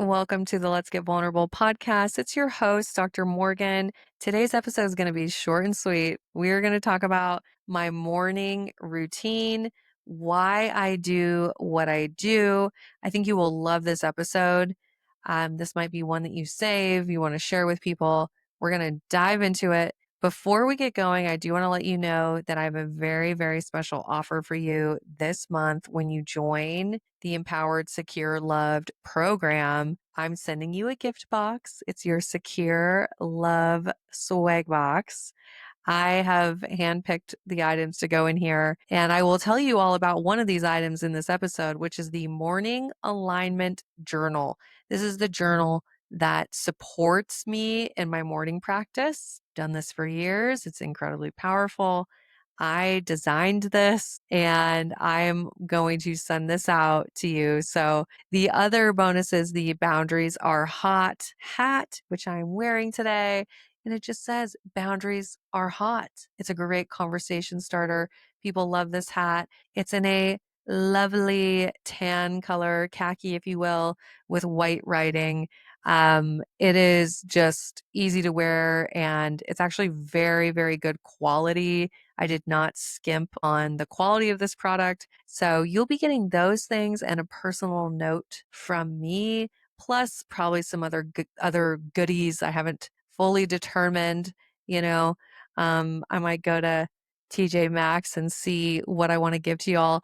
Welcome to the Let's Get Vulnerable podcast. It's your host, Dr. Morgan. Today's episode is going to be short and sweet. We're going to talk about my morning routine, why I do what I do. I think you will love this episode. This might be one that you save, you want to share with people. We're going to dive into it. Before we get going, I do want to let you know that I have a very, very special offer for you this month when you join the Empowered.Secure.Loved program. I'm sending you a gift box. It's your Secure Love swag box. I have handpicked the items to go in here, and I will tell you all about one of these items in this episode, which is the Morning Alignment Journal. This is the journal that supports me in my morning practice. Done this for years. It's incredibly powerful. I designed this and I'm going to send this out to you. So the other bonus is the Boundaries Are Hot hat, which I'm wearing today. And it just says boundaries are hot. It's a great conversation starter. People love this hat. It's in a lovely tan color, khaki, if you will, with white writing. It is just easy to wear and it's actually very, very good quality. I did not skimp on the quality of this product. So you'll be getting those things and a personal note from me, plus probably some other goodies I haven't fully determined. You know, I might go to TJ Maxx and see what I want to give to y'all.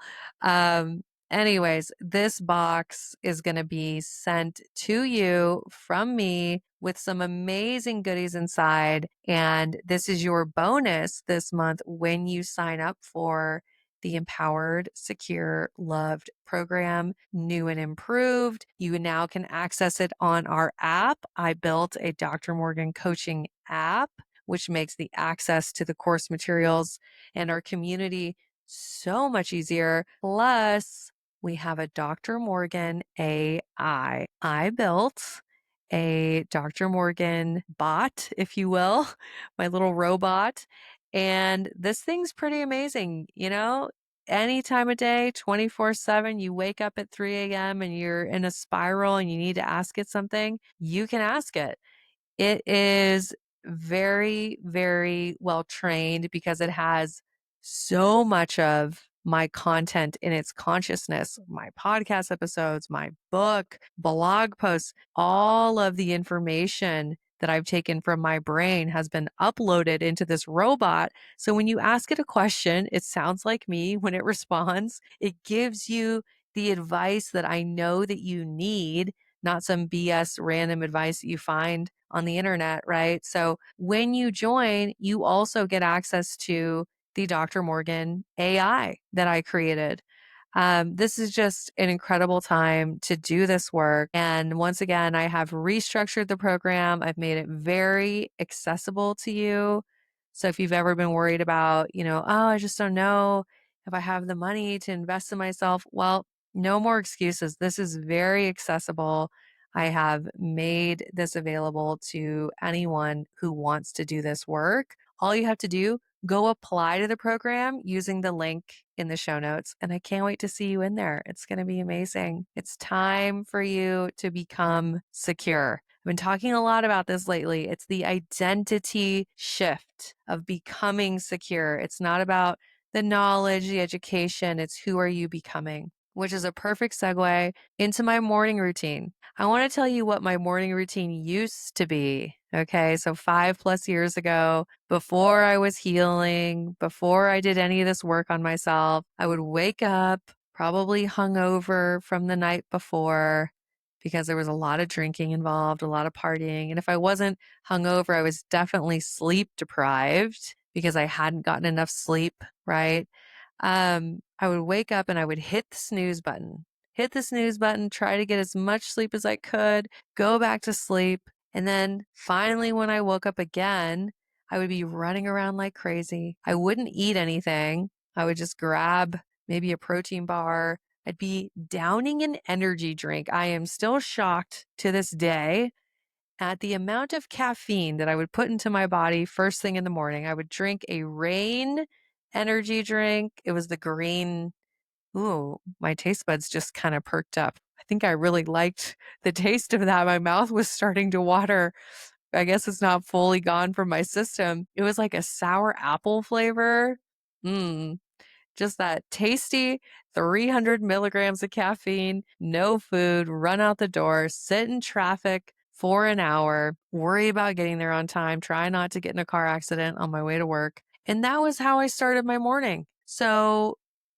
Anyways, this box is going to be sent to you from me with some amazing goodies inside. And this is your bonus this month when you sign up for the Empowered, Secure, Loved program, new and improved. You now can access it on our app. I built a Dr. Morgan coaching app, which makes the access to the course materials and our community so much easier. Plus, we have a Dr. Morgan AI. I built a Dr. Morgan bot, if you will, my little robot. And this thing's pretty amazing. Any time of day, 24/7, you wake up at 3 a.m. and you're in a spiral and you need to ask it something, you can ask it. It is very, very well trained because it has so much of my content in its consciousness, my podcast episodes, my book, blog posts, all of the information that I've taken from my brain has been uploaded into this robot. So when you ask it a question, it sounds like me when it responds. It gives you the advice that I know that you need, not some BS random advice that you find on the internet, right? So when you join, you also get access to the Dr. Morgan AI that I created. This is just an incredible time to do this work. And once again, I have restructured the program. I've made it very accessible to you. So if you've ever been worried about, oh, I just don't know if I have the money to invest in myself, well, no more excuses. This is very accessible. I have made this available to anyone who wants to do this work. All you have to do, go apply to the program using the link in the show notes. And I can't wait to see you in there. It's going to be amazing. It's time for you to become secure. I've been talking a lot about this lately. It's the identity shift of becoming secure. It's not about the knowledge, the education. It's who are you becoming, which is a perfect segue into my morning routine. I want to tell you what my morning routine used to be. Okay. So 5+ years ago, before I was healing, before I did any of this work on myself, I would wake up probably hungover from the night before because there was a lot of drinking involved, a lot of partying. And if I wasn't hungover, I was definitely sleep deprived because I hadn't gotten enough sleep, right? I would wake up and I would hit the snooze button, try to get as much sleep as I could, go back to sleep. And then finally, when I woke up again, I would be running around like crazy. I wouldn't eat anything. I would just grab maybe a protein bar. I'd be downing an energy drink. I am still shocked to this day at the amount of caffeine that I would put into my body first thing in the morning. I would drink a Rain energy drink. It was the green. Ooh, my taste buds just kind of perked up. I think I really liked the taste of that. My mouth was starting to water. I guess it's not fully gone from my system. It was like a sour apple flavor. Mmm. Just that tasty 300 milligrams of caffeine, no food, run out the door, sit in traffic for an hour, worry about getting there on time, try not to get in a car accident on my way to work. And that was how I started my morning. So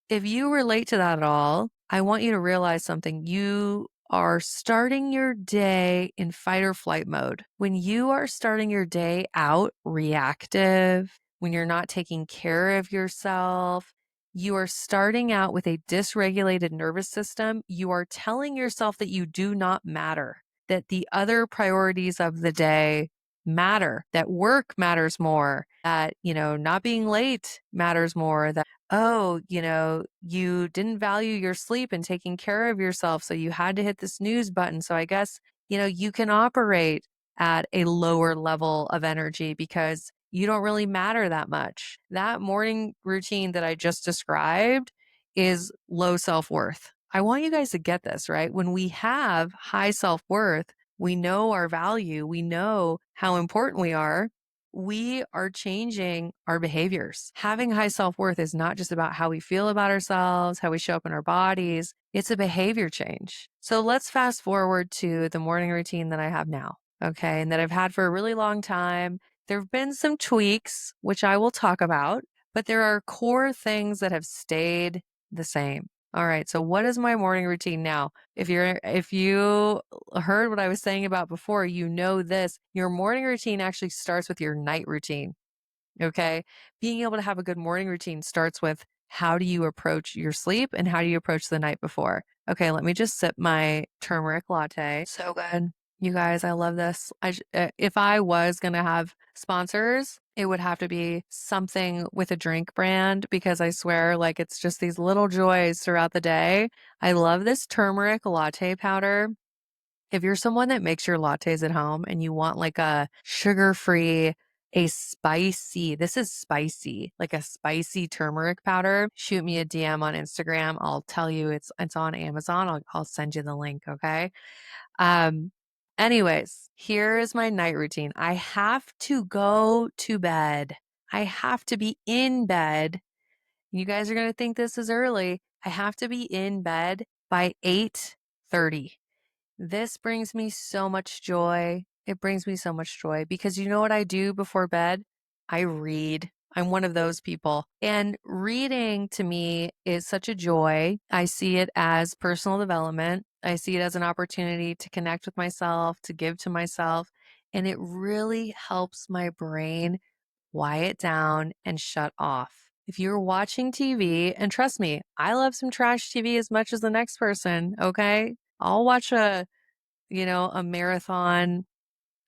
if you relate to that at all, I want you to realize something. You are starting your day in fight or flight mode. When you are starting your day out reactive, when you're not taking care of yourself, you are starting out with a dysregulated nervous system. You are telling yourself that you do not matter, that the other priorities of the day matter, that work matters more, that, not being late matters more, that, oh, you didn't value your sleep and taking care of yourself. So you had to hit the snooze button. So I guess, you can operate at a lower level of energy because you don't really matter that much. That morning routine that I just described is low self-worth. I want you guys to get this, right? When we have high self-worth, we know our value, we know how important we are changing our behaviors. Having high self-worth is not just about how we feel about ourselves, how we show up in our bodies. It's a behavior change. So let's fast forward to the morning routine that I have now. Okay. And that I've had for a really long time. There have been some tweaks, which I will talk about, but there are core things that have stayed the same. All right. So what is my morning routine now? If you heard what I was saying about before, you know this. Your morning routine actually starts with your night routine. Okay. Being able to have a good morning routine starts with how do you approach your sleep and how do you approach the night before? Okay, let me just sip my turmeric latte. So good. You guys, I love this. If I was going to have sponsors, it would have to be something with a drink brand because I swear, like, it's just these little joys throughout the day. I love this turmeric latte powder. If you're someone that makes your lattes at home and you want like a sugar-free, this is spicy, like a spicy turmeric powder, shoot me a DM on Instagram. I'll tell you it's on Amazon. I'll send you the link, okay? Um, Anyways, here is my night routine. I have to go to bed. I have to be in bed. You guys are going to think this is early. I have to be in bed by 8:30. This brings me so much joy. It brings me so much joy because you know what I do before bed? I read. I'm one of those people. And reading to me is such a joy. I see it as personal development. I see it as an opportunity to connect with myself, to give to myself. And it really helps my brain quiet down and shut off. If you're watching TV, and trust me, I love some trash TV as much as the next person, okay? I'll watch a marathon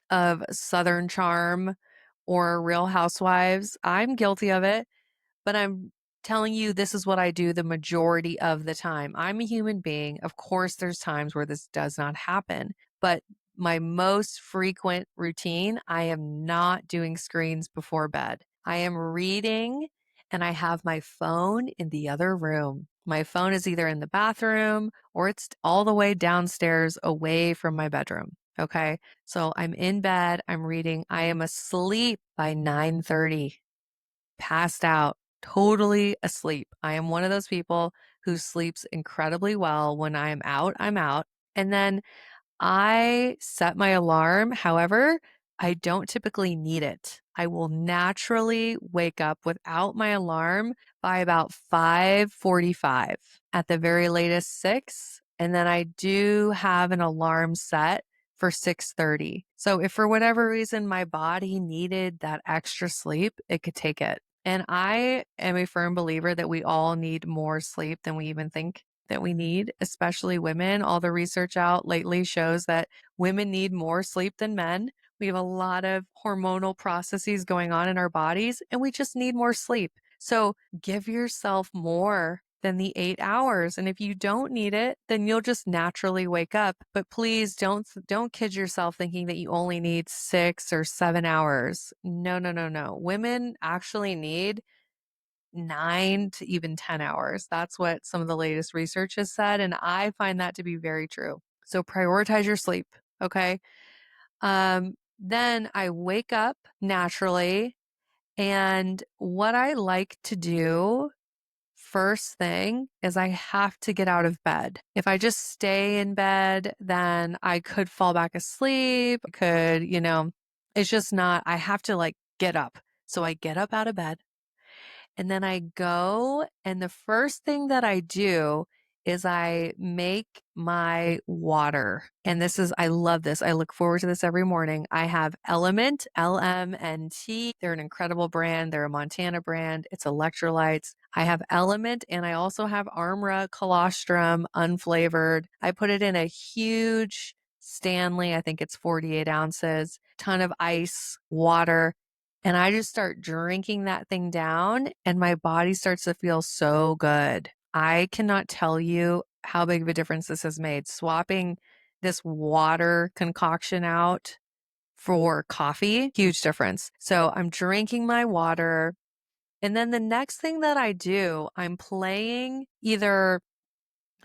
of Southern Charm or Real Housewives. I'm guilty of it, but I'm telling you, this is what I do the majority of the time. I'm a human being. Of course, there's times where this does not happen, but my most frequent routine, I am not doing screens before bed. I am reading and I have my phone in the other room. My phone is either in the bathroom or it's all the way downstairs away from my bedroom. Okay. So I'm in bed, I'm reading, I am asleep by 9:30, passed out, totally asleep. I am one of those people who sleeps incredibly well. When I am out, I'm out. And then I set my alarm. However, I don't typically need it. I will naturally wake up without my alarm by about 5:45, at the very latest 6. And then I do have an alarm set for 6:30. So if for whatever reason my body needed that extra sleep, it could take it. And I am a firm believer that we all need more sleep than we even think that we need, especially women. All the research out lately shows that women need more sleep than men. We have a lot of hormonal processes going on in our bodies, and we just need more sleep. So give yourself more than the 8 hours. And if you don't need it, then you'll just naturally wake up. But please don't kid yourself thinking that you only need 6 or 7 hours. No, no, no, no. Women actually need 9 to even 10 hours. That's what some of the latest research has said. And I find that to be very true. So prioritize your sleep. Okay. Then I wake up naturally. And what I like to do first thing is I have to get out of bed. If I just stay in bed, then I could fall back asleep. It's just not, I have to like get up. So I get up out of bed and then I go, and the first thing that I do is I make my water. And I love this. I look forward to this every morning. I have Element, LMNT. They're an incredible brand. They're a Montana brand. It's electrolytes. I have Element, and I also have Armra Colostrum unflavored. I put it in a huge Stanley. I think it's 48 ounces, ton of ice, water. And I just start drinking that thing down, and my body starts to feel so good. I cannot tell you how big of a difference this has made. Swapping this water concoction out for coffee, huge difference. So I'm drinking my water. And then the next thing that I do, I'm playing either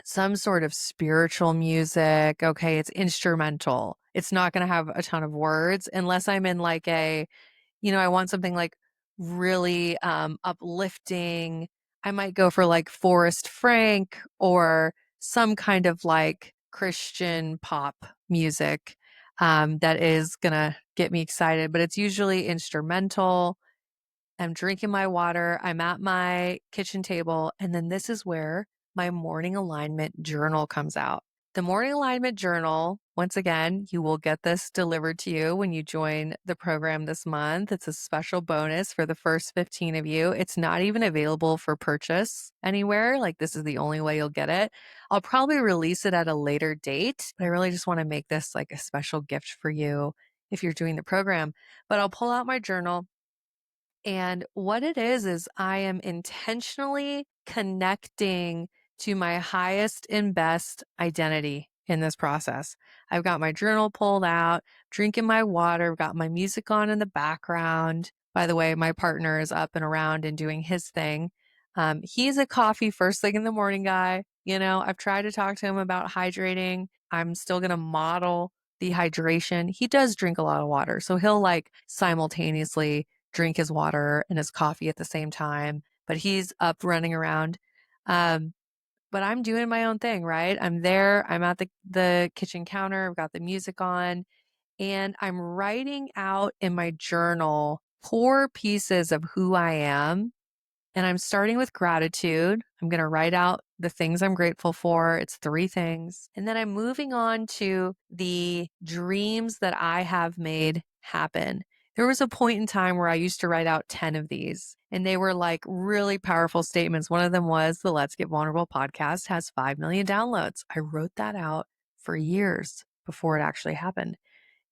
some sort of spiritual music. Okay, it's instrumental. It's not going to have a ton of words unless I'm in like I want something like really uplifting. I might go for like Forrest Frank or some kind of like Christian pop music that is going to get me excited, but it's usually instrumental. I'm drinking my water. I'm at my kitchen table. And then this is where my morning alignment journal comes out. The morning alignment journal, once again, you will get this delivered to you when you join the program this month. It's a special bonus for the first 15 of you. It's not even available for purchase anywhere. Like, this is the only way you'll get it. I'll probably release it at a later date, but I really just want to make this like a special gift for you if you're doing the program. But I'll pull out my journal. And what it is I am intentionally connecting to my highest and best identity in this process. I've got my journal pulled out, drinking my water, I've got my music on in the background. By the way, my partner is up and around and doing his thing. He's a coffee first thing in the morning guy. I've tried to talk to him about hydrating. I'm still going to model the hydration. He does drink a lot of water, so he'll like simultaneously drink his water and his coffee at the same time, but he's up running around. But I'm doing my own thing, right? I'm there. I'm at the kitchen counter. I've got the music on, and I'm writing out in my journal 4 pieces of who I am. And I'm starting with gratitude. I'm going to write out the things I'm grateful for. It's 3 things. And then I'm moving on to the dreams that I have made happen. There was a point in time where I used to write out 10 of these, and they were like really powerful statements. One of them was the Let's Get Vulnerable podcast has 5 million downloads. I wrote that out for years before it actually happened.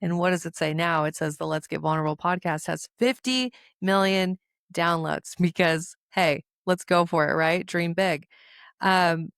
And what does it say now? It says the Let's Get Vulnerable podcast has 50 million downloads because, hey, let's go for it, right? Dream big. And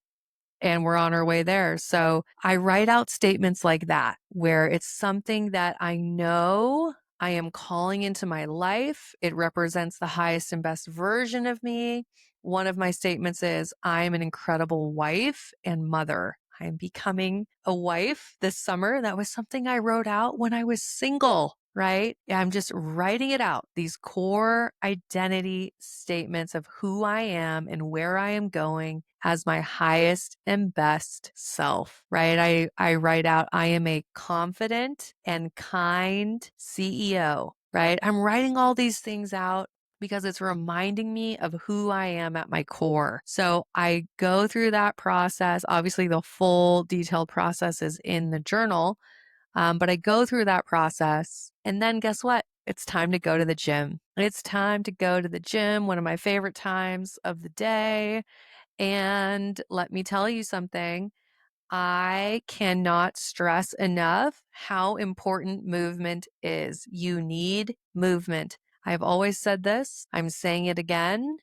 we're on our way there. So I write out statements like that, where it's something that I know I am calling into my life. It represents the highest and best version of me. One of my statements is, I am an incredible wife and mother. I am becoming a wife this summer. That was something I wrote out when I was single, right? I'm just writing it out. These core identity statements of who I am and where I am going as my highest and best self, right? I write out, I am a confident and kind CEO, right? I'm writing all these things out because it's reminding me of who I am at my core. So I go through that process. Obviously, the full detailed process is in the journal, but I go through that process. And then guess what? It's time to go to the gym. It's time to go to the gym, one of my favorite times of the day. And let me tell you something. I cannot stress enough how important movement is. You need movement. I've always said this. I'm saying it again.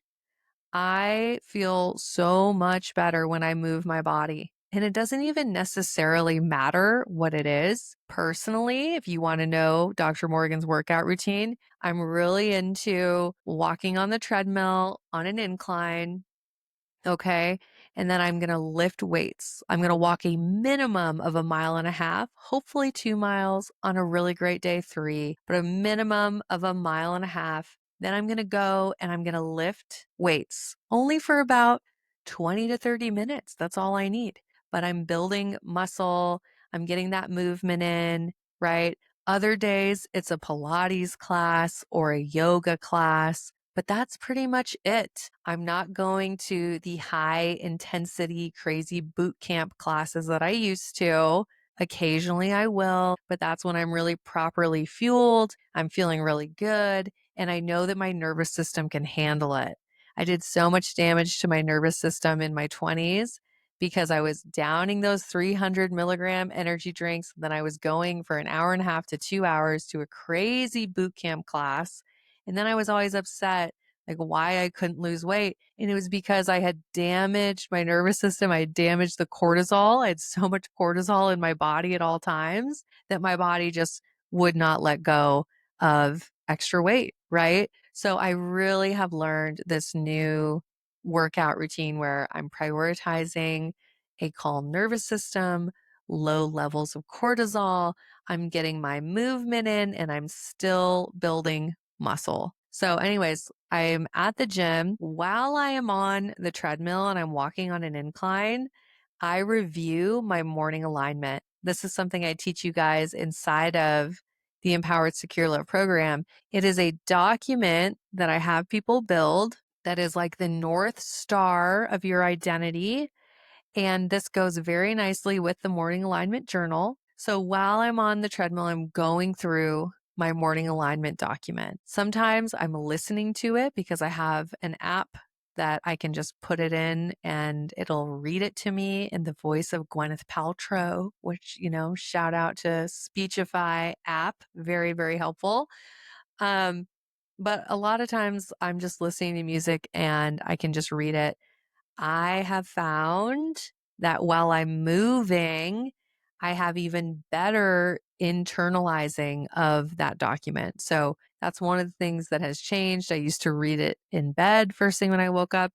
I feel so much better when I move my body. And it doesn't even necessarily matter what it is. Personally, if you want to know Dr. Morgan's workout routine, I'm really into walking on the treadmill on an incline. Okay. And then I'm going to lift weights. I'm going to walk a minimum of 1.5 miles, hopefully 2 miles, on a really great day, 3, but a minimum of 1.5 miles. Then I'm going to go and I'm going to lift weights only for about 20 to 30 minutes. That's all I need. But I'm building muscle. I'm getting that movement in, right? Other days, it's a Pilates class or a yoga class. But that's pretty much it. I'm not going to the high intensity, crazy boot camp classes that I used to. Occasionally I will, but that's when I'm really properly fueled. I'm feeling really good. And I know that my nervous system can handle it. I did so much damage to my nervous system in my 20s because I was downing those 300 milligram energy drinks. Then I was going for an hour and a half to 2 hours to a crazy boot camp class. And then I was always upset, like why I couldn't lose weight. And it was because I had damaged my nervous system. I had damaged the cortisol. I had so much cortisol in my body at all times that my body just would not let go of extra weight, right? So I really have learned this new workout routine where I'm prioritizing a calm nervous system, low levels of cortisol. I'm getting my movement in and I'm still building muscle. So, anyways, I'm at the gym. While I am on the treadmill and I'm walking on an incline, I review my morning alignment. This is something I teach you guys inside of the Empowered.Secure.Loved program. It is a document that I have people build that is like the North Star of your identity. And this goes very nicely with the morning alignment journal. So while I'm on the treadmill, I'm going through my morning alignment document. Sometimes I'm listening to it because I have an app that I can just put it in and it'll read it to me in the voice of Gwyneth Paltrow, which, shout out to Speechify app. Very, very helpful. Um, but a lot of times I'm just listening to music and I can just read it. I have found that while I'm moving, I have even better internalizing of that document. So that's one of the things that has changed. I used to read it in bed first thing when I woke up.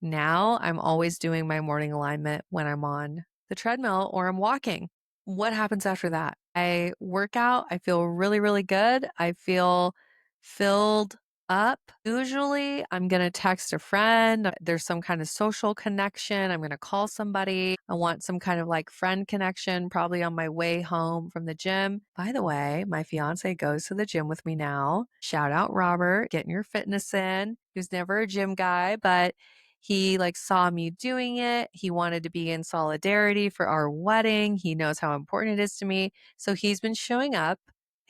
Now I'm always doing my morning alignment when I'm on the treadmill or I'm walking. What happens after that? I work out. I feel really, really good. I feel filled up. Usually, I'm going to text a friend. There's some kind of social connection. I'm going to call somebody. I want some kind of like friend connection, probably on my way home from the gym. By the way, my fiance goes to the gym with me now. Shout out Robert, getting your fitness in. He was never a gym guy, but he like saw me doing it. He wanted to be in solidarity for our wedding. He knows how important it is to me. So he's been showing up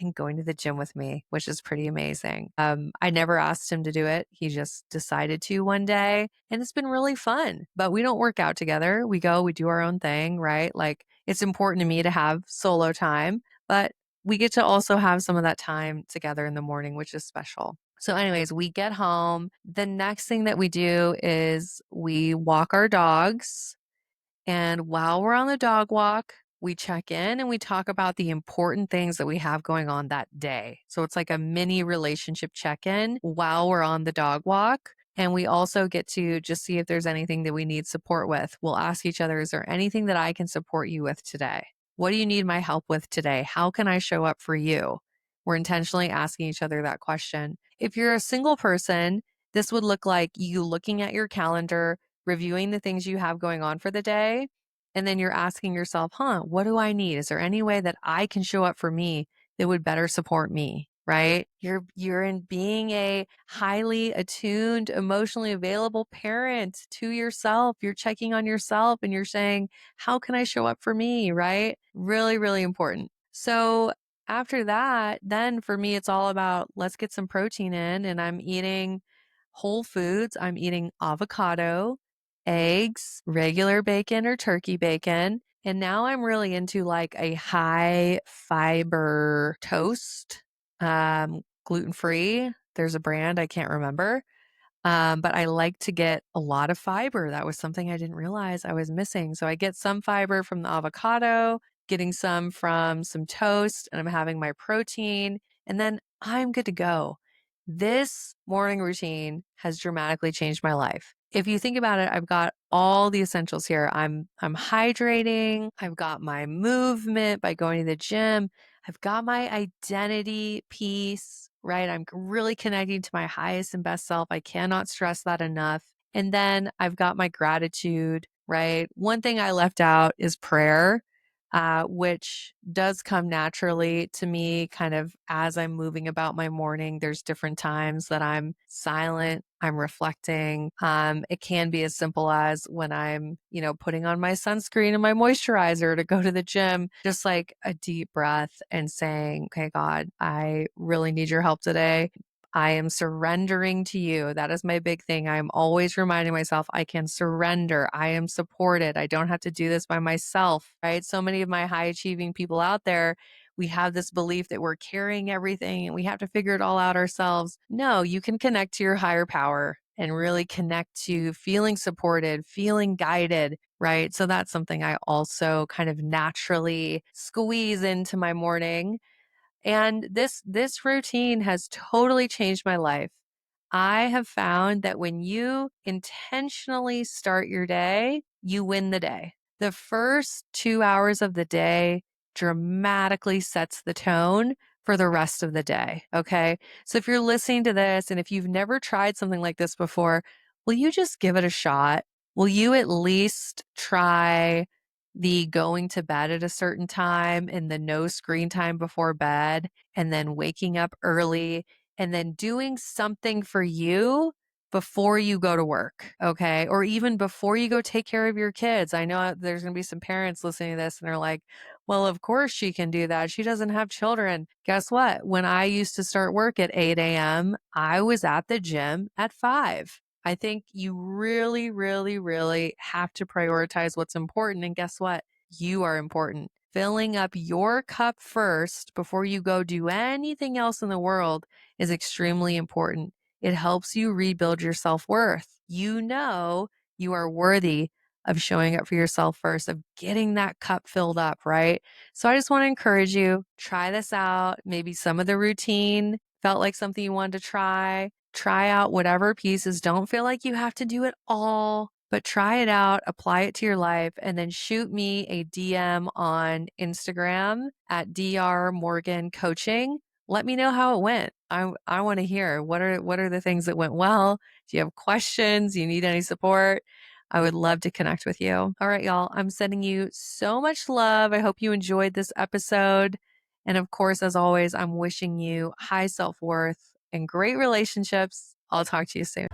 and going to the gym with me, which is pretty amazing. I never asked him to do it. He just decided to one day, and it's been really fun. But we don't work out together. We go, we do our own thing, right? Like it's important to me to have solo time, but we get to also have some of that time together in the morning, which is special. So, anyways, we get home. The next thing that we do is we walk our dogs. And while we're on the dog walk, we check in and we talk about the important things that we have going on that day. So it's like a mini relationship check in while we're on the dog walk. And we also get to just see if there's anything that we need support with. We'll ask each other, is there anything that I can support you with today? What do you need my help with today? How can I show up for you? We're intentionally asking each other that question. If you're a single person, this would look like you looking at your calendar, reviewing the things you have going on for the day. And then you're asking yourself, what do I need? Is there any way that I can show up for me that would better support me? Right? You're in being a highly attuned, emotionally available parent to yourself. You're checking on yourself and you're saying, how can I show up for me? Right? Really, really important. So after that, then for me, it's all about let's get some protein in, and I'm eating whole foods. I'm eating avocado, eggs, regular bacon or turkey bacon. And now I'm really into like a high fiber toast, gluten free. There's a brand I can't remember. But I like to get a lot of fiber. That was something I didn't realize I was missing. So I get some fiber from the avocado, getting some from some toast, and I'm having my protein, and then I'm good to go. This morning routine has dramatically changed my life. If you think about it, I've got all the essentials here. I'm hydrating, I've got my movement by going to the gym, I've got my identity piece, right? I'm really connecting to my highest and best self. I cannot stress that enough. And then I've got my gratitude, right? One thing I left out is prayer, which does come naturally to me kind of as I'm moving about my morning. There's different times that I'm silent, I'm reflecting. It can be as simple as when I'm, putting on my sunscreen and my moisturizer to go to the gym, just like a deep breath and saying, okay, God, I really need your help today. I am surrendering to you. That is my big thing. I'm always reminding myself I can surrender. I am supported. I don't have to do this by myself, right? So many of my high achieving people out there, we have this belief that we're carrying everything and we have to figure it all out ourselves. No, you can connect to your higher power and really connect to feeling supported, feeling guided, right? So that's something I also kind of naturally squeeze into my morning. And this routine has totally changed my life. I have found that when you intentionally start your day, you win the day. The first 2 hours of the day dramatically sets the tone for the rest of the day. Okay. So if you're listening to this and if you've never tried something like this before, will you just give it a shot? Will you at least try the going to bed at a certain time and the no screen time before bed, and then waking up early and then doing something for you before you go to work, okay? Or even before you go take care of your kids. I know there's going to be some parents listening to this and they're like, well, of course she can do that. She doesn't have children. Guess what? When I used to start work at 8 a.m., I was at the gym at 5. I think you really, really, really have to prioritize what's important. And guess what? You are important. Filling up your cup first before you go do anything else in the world is extremely important. It helps you rebuild your self-worth. You know you are worthy of showing up for yourself first, of getting that cup filled up, right? So I just want to encourage you, try this out. Maybe some of the routine felt like something you wanted to try. Try out whatever pieces. Don't feel like you have to do it all, but try it out, apply it to your life, and then shoot me a DM on Instagram at Dr. Morgan Coaching. Let me know how it went. I want to hear what are the things that went well. Do you have questions? Do you need any support? I would love to connect with you. All right, y'all. I'm sending you so much love. I hope you enjoyed this episode. And of course, as always, I'm wishing you high self-worth and great relationships. I'll talk to you soon.